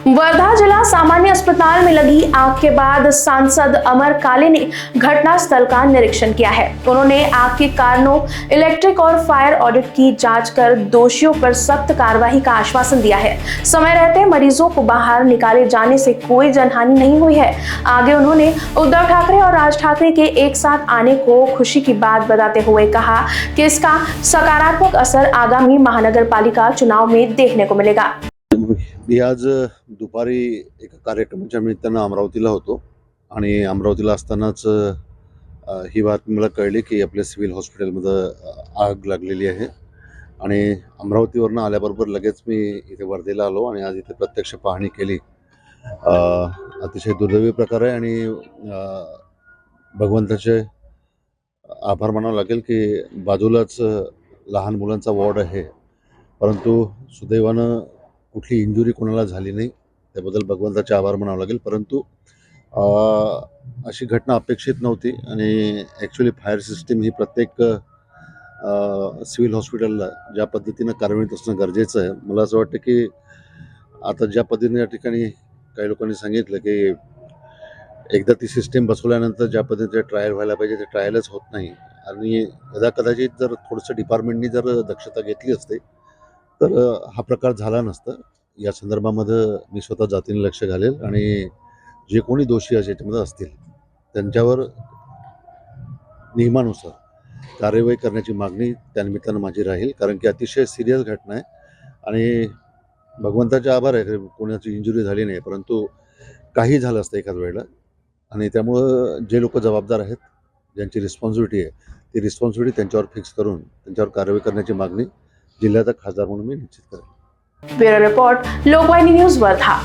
वर्धा जिला सामान्य अस्पताल में लगी आग के बाद सांसद अमर काले ने घटनास्थल का निरीक्षण किया है। उन्होंने आग के कारणों, इलेक्ट्रिक और फायर ऑडिट की जांच कर दोषियों पर सख्त कार्रवाई का आश्वासन दिया है। समय रहते मरीजों को बाहर निकाले जाने से कोई जनहानि नहीं हुई है। आगे उन्होंने उद्धव ठाकरे और राज ठाकरे के एक साथ आने को खुशी की बात बताते हुए कहा कि इसका सकारात्मक असर आगामी महानगर पालिका चुनाव में देखने को मिलेगा। मी आज दुपारी एका कार्यक्रमाच्या निमित्तानं अमरावतीला होतो आणि अमरावतीला असतानाच ही बातमी मला कळली की आपल्या सिव्हिल हॉस्पिटलमध्ये आग लागलेली आहे आणि अमरावतीवरून आल्याबरोबर लगेच मी इथे वर्धेला आलो आणि आज इथे प्रत्यक्ष पाहणी केली। अतिशय दुर्दैवी प्रकार आहे आणि भगवंताचे आभार मानावं लागेल की बाजूलाच लहान मुलांचा वॉर्ड आहे, परंतु सुदैवानं कुठली इंजुरी कोणाला झाली नाही, त्याबद्दल भगवंताचे आभार मानावं लागेल। परंतु अशी घटना अपेक्षित नव्हती आणि ॲक्च्युली फायर सिस्टीम ही प्रत्येक सिव्हिल हॉस्पिटलला ज्या पद्धतीनं कार्यान्वित असणं गरजेचं आहे। मला असं वाटतं की आता ज्या पद्धतीने या ठिकाणी काही लोकांनी सांगितलं की एकदा ती सिस्टीम बसवल्यानंतर ज्या पद्धतीने ट्रायल व्हायला पाहिजे ते ट्रायलच होत नाही आणि कदाचित जर थोडंसं डिपार्टमेंटनी जर दक्षता घेतली असते तर हा प्रकार झाला नसता। या संदर्भामध्ये मी स्वतः जातीने लक्ष घालेल आणि जे कोणी दोषी याच्यामध्ये असतील त्यांच्यावर नियमानुसार कार्यवाही करण्याची मागणी त्यानिमित्तानं माझी राहील, कारण की अतिशय सिरियस घटना आहे आणि भगवंताचे आभार आहे कोणाची इंजुरी झाली नाही, परंतु काही झालं असतं एखाद वेळेला आणि त्यामुळं जे लोक जबाबदार आहेत, ज्यांची रिस्पॉन्सिबिलिटी आहे, ती रिस्पॉन्सिबिलिटी त्यांच्यावर फिक्स करून त्यांच्यावर कारवाई करण्याची मागणी जिल्ह्याचा खासदार म्हणून मी निश्चित करेन। Bureau report, Lokvahini news Wardha.